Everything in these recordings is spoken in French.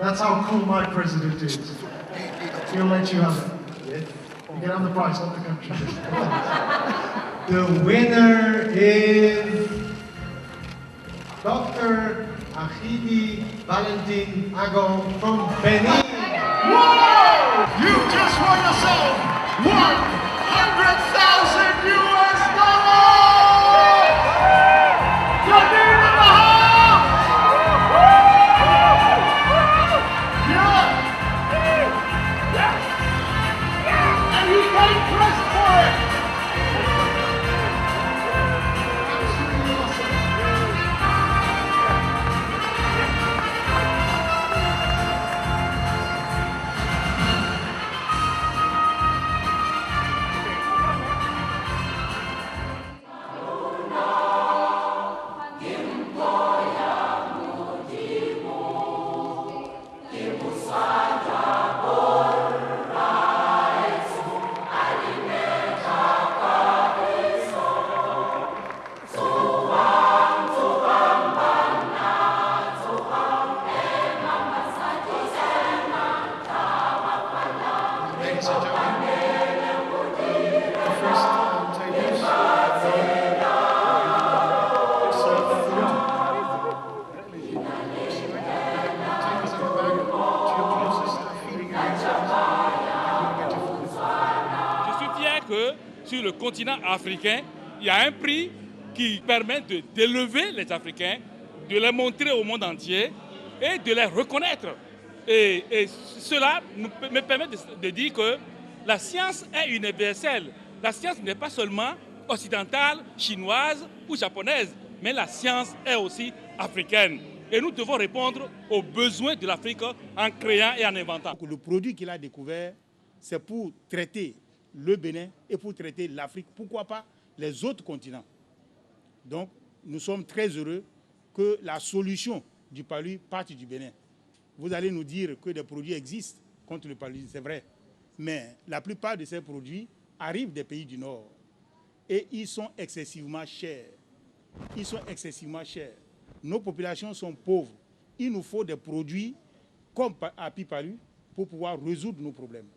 That's how cool my president is. He'll let you have it. You can have the prize, not the country. The winner is Dr. Achidi Valentin Agon from Benin. Whoa! You just won yourself $100,000 US! You're doing it! And he paid pressed for it! Absolutely awesome. Ladies and gentlemen, the first tables serve the food. Tables at the back, to your closest feeding area. Je suis fier que sur le continent africain, il y a un prix qui permet d'élever les Africains, de les montrer au monde entier et de les reconnaître. Et cela me permet de dire que la science est universelle. La science n'est pas seulement occidentale, chinoise ou japonaise, mais la science est aussi africaine. Et nous devons répondre aux besoins de l'Afrique en créant et en inventant. Le produit qu'il a découvert, c'est pour traiter le Bénin et pour traiter l'Afrique, pourquoi pas les autres continents. Donc, nous sommes très heureux que la solution du paludisme parte du Bénin. Vous allez nous dire que des produits existent contre le paludisme, c'est vrai. Mais la plupart de ces produits arrivent des pays du Nord. Et ils sont excessivement chers. Ils sont excessivement chers. Nos populations sont pauvres. Il nous faut des produits comme Api Palu pour pouvoir résoudre nos problèmes.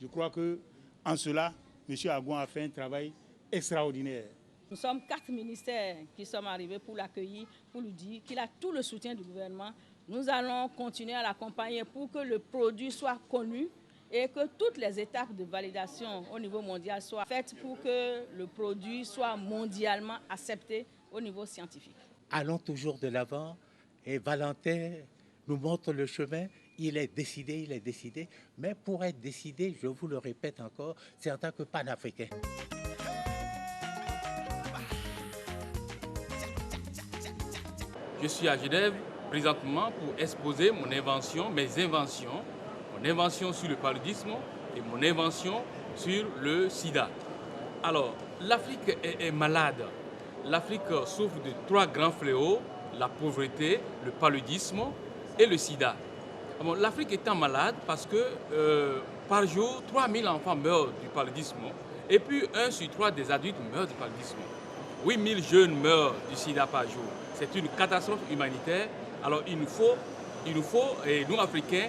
Je crois qu'en cela, M. Agon a fait un travail extraordinaire. Nous sommes 4 ministères qui sommes arrivés pour l'accueillir, pour lui dire qu'il a tout le soutien du gouvernement. Nous allons continuer à l'accompagner pour que le produit soit connu et que toutes les étapes de validation au niveau mondial soient faites pour que le produit soit mondialement accepté au niveau scientifique. Allons toujours de l'avant et Valentin nous montre le chemin. Il est décidé. Mais pour être décidé, je vous le répète encore, c'est en tant que panafricain. Je suis à Genève présentement pour exposer mon invention, mes inventions, mon invention sur le paludisme et mon invention sur le sida. Alors, l'Afrique est malade. L'Afrique souffre de 3 grands fléaux, la pauvreté, le paludisme et le sida. Bon, l'Afrique étant malade parce que par jour, 3000 enfants meurent du paludisme et puis 1 sur 3 des adultes meurent du paludisme. 8000 jeunes meurent du sida par jour. C'est une catastrophe humanitaire. Alors il nous faut, et nous Africains,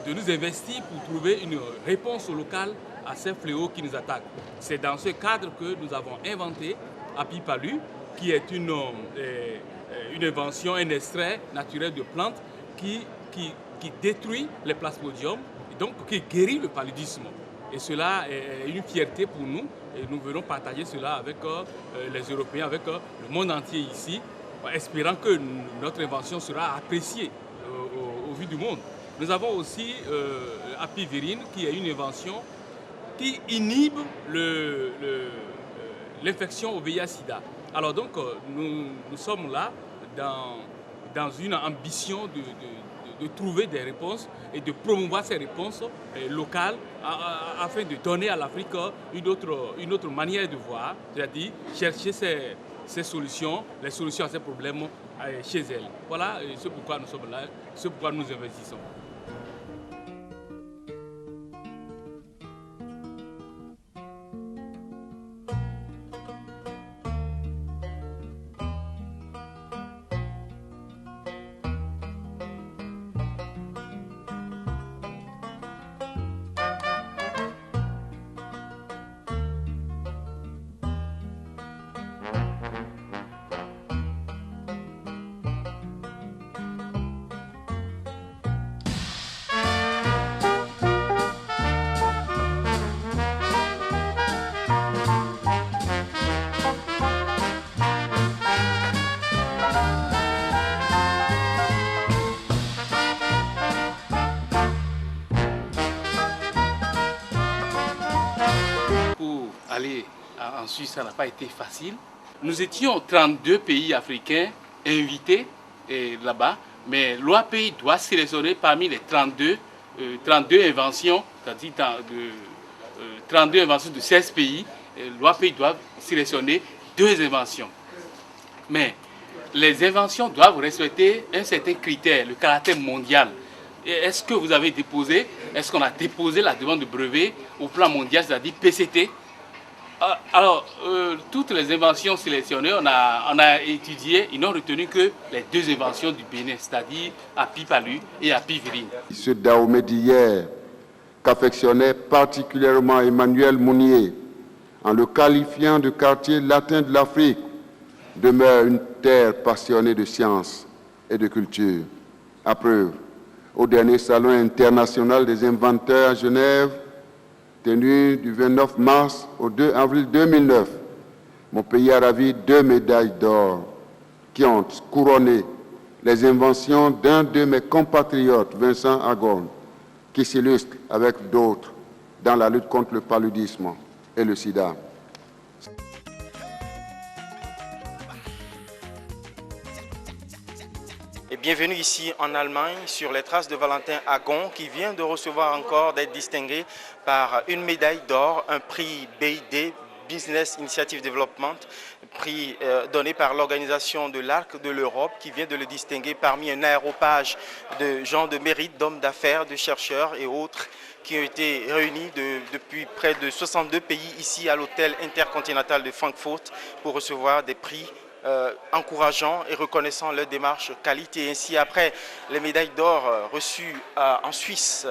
de nous investir pour trouver une réponse locale à ces fléaux qui nous attaquent. C'est dans ce cadre que nous avons inventé Api Palu, qui est une invention, un extrait naturel de plantes qui détruit les plasmodiums, et donc qui guérit le paludisme. Et cela est une fierté pour nous, et nous venons partager cela avec les Européens, avec le monde entier ici, espérant que notre invention sera appréciée au vu du monde. Nous avons aussi Apivirine, qui est une invention qui inhibe l'infection au VIH-Sida. Alors donc, nous sommes là dans une ambition de trouver des réponses et de promouvoir ces réponses locales afin de donner à l'Afrique une autre manière de voir, c'est-à-dire chercher ces solutions, les solutions à ces problèmes chez elle. Voilà ce pourquoi nous sommes là, ce pourquoi nous investissons. aller en Suisse, ça n'a pas été facile. Nous étions 32 pays africains invités là-bas, mais l'OAPI doit sélectionner parmi les 32 inventions, c'est-à-dire 32 inventions de 16 pays, l'OAPI doit sélectionner 2 inventions. Mais les inventions doivent respecter un certain critère, le caractère mondial. Est-ce que vous avez déposé, est-ce qu'on a déposé la demande de brevet au plan mondial, c'est-à-dire PCT? Alors, toutes les inventions sélectionnées, on a étudié, ils n'ont retenu que les 2 inventions du Bénin, c'est-à-dire Api Palu et Api Virine. Ce Dahomey d'hier, qu'affectionnait particulièrement Emmanuel Mounier, en le qualifiant de quartier latin de l'Afrique, demeure une terre passionnée de science et de culture. À preuve, au dernier Salon international des inventeurs à Genève, tenu du 29 mars au 2 avril 2009, mon pays a ravi 2 médailles d'or qui ont couronné les inventions d'un de mes compatriotes, Vincent Agon, qui s'illustre avec d'autres dans la lutte contre le paludisme et le sida. Et bienvenue ici en Allemagne sur les traces de Valentin Agon qui vient de recevoir encore d'être distingué par une médaille d'or, un prix BID, Business Initiative Development, prix donné par l'organisation de l'Arc de l'Europe qui vient de le distinguer parmi un aéropage de gens de mérite, d'hommes d'affaires, de chercheurs et autres qui ont été réunis depuis près de 62 pays ici à l'hôtel intercontinental de Francfort pour recevoir des prix encourageant et reconnaissant leur démarche qualité. Ainsi, après les médailles d'or reçues en Suisse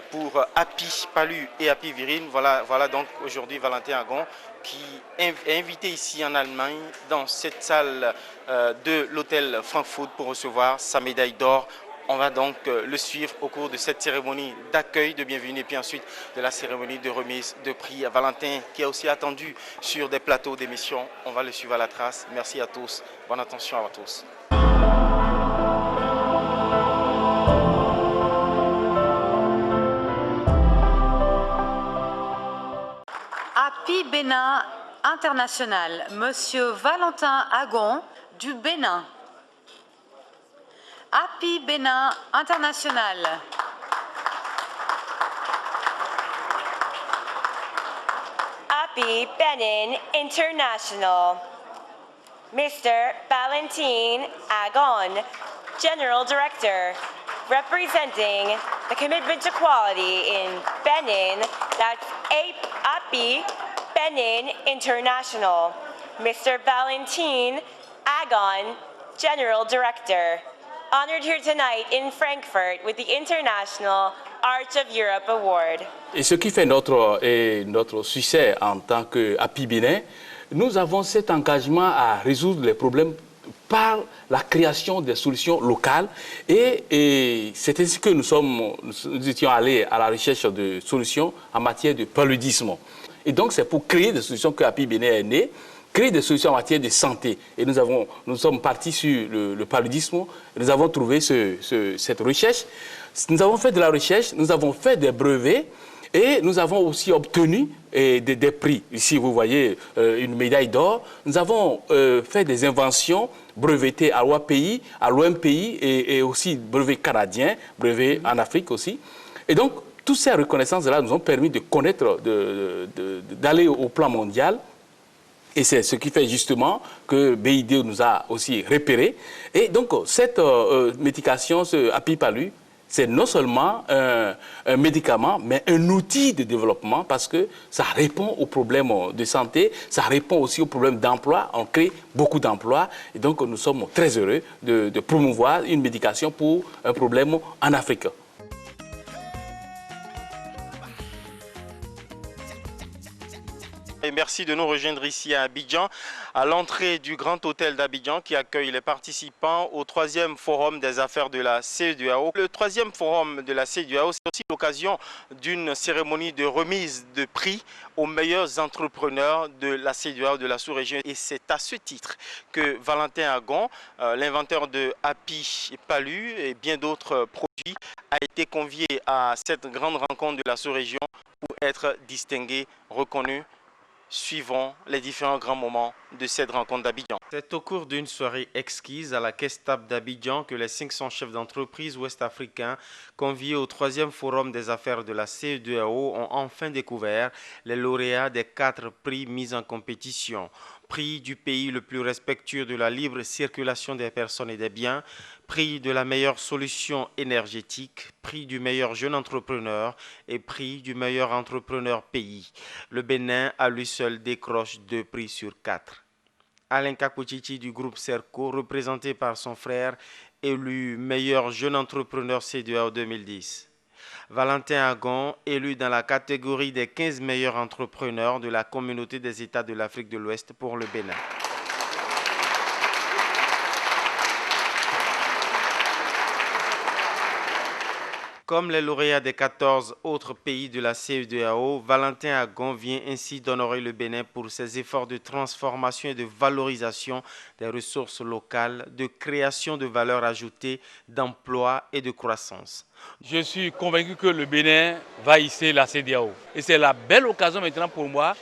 pour Api Palu et Api Virine, voilà donc aujourd'hui Valentin Agon qui est invité ici en Allemagne dans cette salle de l'hôtel Francfort pour recevoir sa médaille d'or. On va donc le suivre au cours de cette cérémonie d'accueil de bienvenue et puis ensuite de la cérémonie de remise de prix à Valentin qui est aussi attendu sur des plateaux d'émission. On va le suivre à la trace. Merci à tous. Bonne attention à tous. Api Bénin International, Monsieur Valentin Agon du Bénin. Api Bénin International. Api Benin International. Mr. Valentin Agon, General Director, representing the commitment to quality in Benin, that's Api Benin International. Mr. Valentin Agon, General Director. Honored here tonight in Frankfurt with the International Arts of Europe Award. Et ce qui fait notre succès en tant qu'Api Bénin, nous avons cet engagement à résoudre les problèmes par la création des solutions locales et c'est ainsi que nous étions allés à la recherche de solutions en matière de paludisme. Et donc c'est pour créer des solutions que Api Bénin est né, créer des solutions en matière de santé. Et nous sommes partis sur le paludisme, nous avons trouvé cette recherche. Nous avons fait de la recherche, nous avons fait des brevets et nous avons aussi obtenu des prix. Ici, vous voyez une médaille d'or. Nous avons fait des inventions brevetées à l'OAPI, à l'OMPI et aussi brevets canadiens, brevets en Afrique aussi. Et donc, toutes ces reconnaissances-là nous ont permis de connaître, d'aller au plan mondial. Et c'est ce qui fait justement que BID nous a aussi repérés. Et donc, cette médication, ce Api Palu, c'est non seulement un médicament, mais un outil de développement parce que ça répond aux problèmes de santé, ça répond aussi aux problèmes d'emploi, on crée beaucoup d'emplois. Et donc, nous sommes très heureux de promouvoir une médication pour un problème en Afrique. Et merci de nous rejoindre ici à Abidjan, à l'entrée du Grand Hôtel d'Abidjan qui accueille les participants au 3e Forum des affaires de la CEDEAO. Le 3e Forum de la CEDEAO, c'est aussi l'occasion d'une cérémonie de remise de prix aux meilleurs entrepreneurs de la CEDEAO de la sous-région. Et c'est à ce titre que Valentin Agon, l'inventeur de Api Palu et bien d'autres produits, a été convié à cette grande rencontre de la sous-région pour être distingué, reconnu Suivons les différents grands moments de cette rencontre d'Abidjan. C'est au cours d'une soirée exquise à la Caisse Table d'Abidjan que les 500 chefs d'entreprise ouest-africains conviés au 3e forum des affaires de la CEDEAO ont enfin découvert les lauréats des 4 prix mis en compétition. Prix du pays le plus respectueux de la libre circulation des personnes et des biens, prix de la meilleure solution énergétique, prix du meilleur jeune entrepreneur et prix du meilleur entrepreneur pays. Le Bénin, à lui seul, décroche 2 prix sur 4. Alain Kakochichi du groupe Serco, représenté par son frère, élu meilleur jeune entrepreneur CEDEAO 2010. Valentin Agon, élu dans la catégorie des 15 meilleurs entrepreneurs de la communauté des États de l'Afrique de l'Ouest pour le Bénin. Comme les lauréats des 14 autres pays de la CEDEAO, Valentin Agon vient ainsi d'honorer le Bénin pour ses efforts de transformation et de valorisation des ressources locales, de création de valeur ajoutée, d'emploi et de croissance. Je suis convaincu que le Bénin va hisser la CEDEAO. Et c'est la belle occasion maintenant pour moi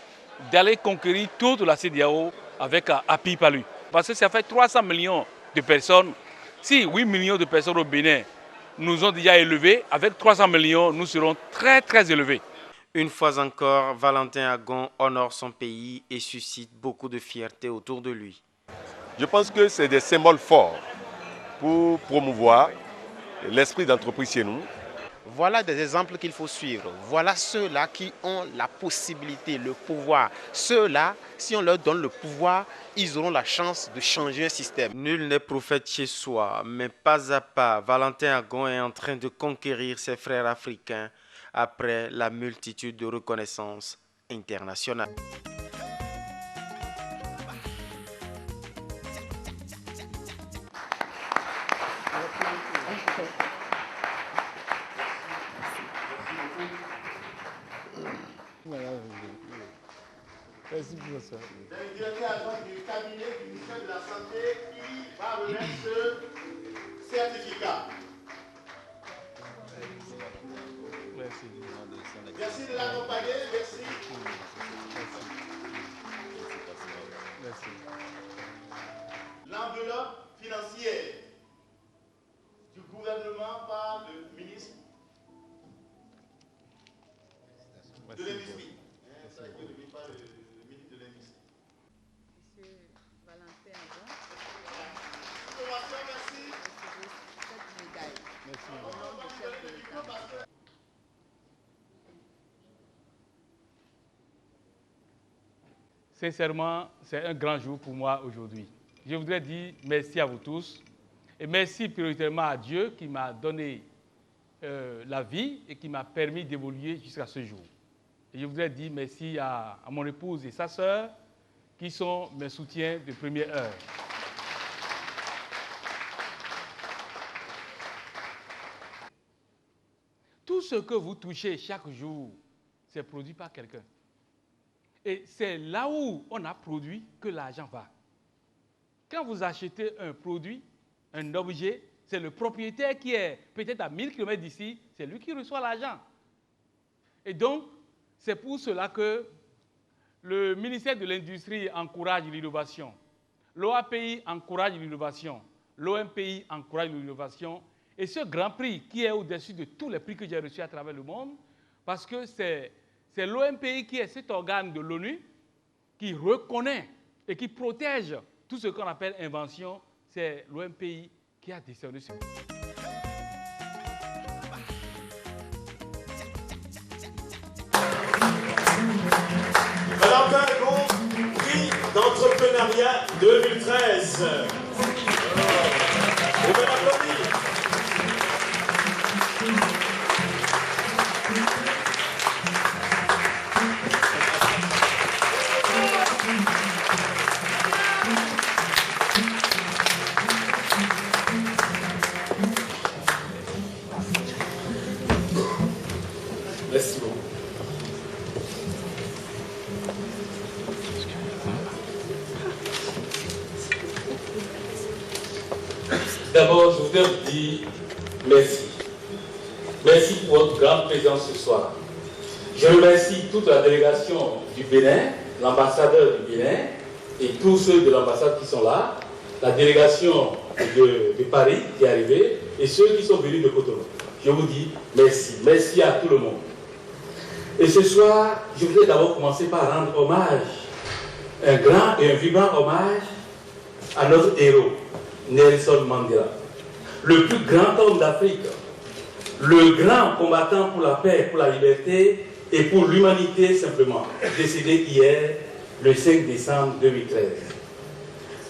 d'aller conquérir toute la CEDEAO avec Api Palu. Parce que ça fait 300 millions de personnes. Si 8 millions de personnes au Bénin nous ont déjà élevés, avec 300 millions, nous serons très très élevés. Une fois encore, Valentin Agon honore son pays et suscite beaucoup de fierté autour de lui. Je pense que c'est des symboles forts pour promouvoir l'esprit d'entreprise chez nous. Voilà des exemples qu'il faut suivre. Voilà ceux-là qui ont la possibilité, le pouvoir. Ceux-là, si on leur donne le pouvoir, ils auront la chance de changer un système. Nul n'est prophète chez soi, mais pas à pas, Valentin Agon est en train de conquérir ses frères africains après la multitude de reconnaissances internationales. Merci pour ça. Le directeur adjoint du cabinet du ministère de la Santé qui va remettre ce certificat. Merci. Merci de l'accompagner. Merci. Merci. L'enveloppe financière du gouvernement par le ministre de l'Industrie. Sincèrement, c'est un grand jour pour moi aujourd'hui. Je voudrais dire merci à vous tous et merci prioritairement à Dieu qui m'a donné la vie et qui m'a permis d'évoluer jusqu'à ce jour. Et je voudrais dire merci à mon épouse et sa sœur qui sont mes soutiens de première heure. Tout ce que vous touchez chaque jour, c'est produit par quelqu'un. Et c'est là où on a produit que l'argent va. Quand vous achetez un produit, un objet, c'est le propriétaire qui est peut-être à 1000 km d'ici, c'est lui qui reçoit l'argent. Et donc, c'est pour cela que le ministère de l'Industrie encourage l'innovation. L'OAPI encourage l'innovation. L'OMPI encourage l'innovation. Et ce grand prix qui est au-dessus de tous les prix que j'ai reçus à travers le monde, parce que c'est l'OMPI qui est cet organe de l'ONU qui reconnaît et qui protège tout ce qu'on appelle invention. C'est l'OMPI qui a décerné ce prix. Valentin Agon, prix d'entrepreneuriat 2013. On va l'applaudir. Merci beaucoup. D'abord, je voudrais vous dire merci. Merci pour votre grande présence ce soir. Je remercie toute la délégation du Bénin l'ambassadeur du Bénin et tous ceux de l'ambassade qui sont là, la délégation de Paris qui est arrivée et ceux qui sont venus de Cotonou. Je vous dis merci. Merci à tout le monde. Et ce soir, je voudrais d'abord commencer par rendre hommage, un grand et un vibrant hommage à notre héros, Nelson Mandela, le plus grand homme d'Afrique, le grand combattant pour la paix, pour la liberté et pour l'humanité simplement, décédé hier, le 5 décembre 2013.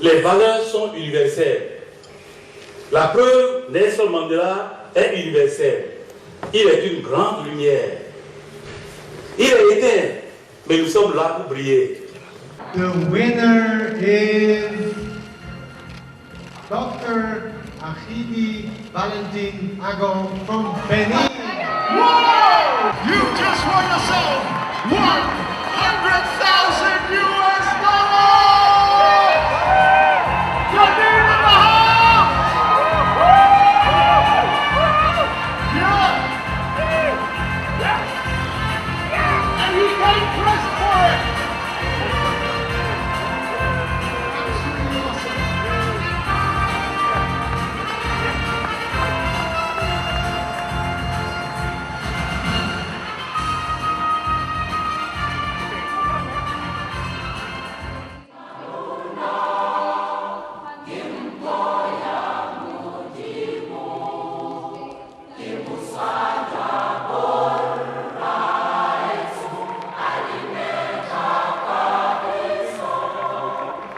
Les valeurs sont universelles. La preuve, Nelson Mandela est universel. Il est une grande lumière. Il est éteint, mais nous sommes là pour briller. The winner is Dr. Achidi Valentin Agon from Benin. Whoa! You just won yourself 1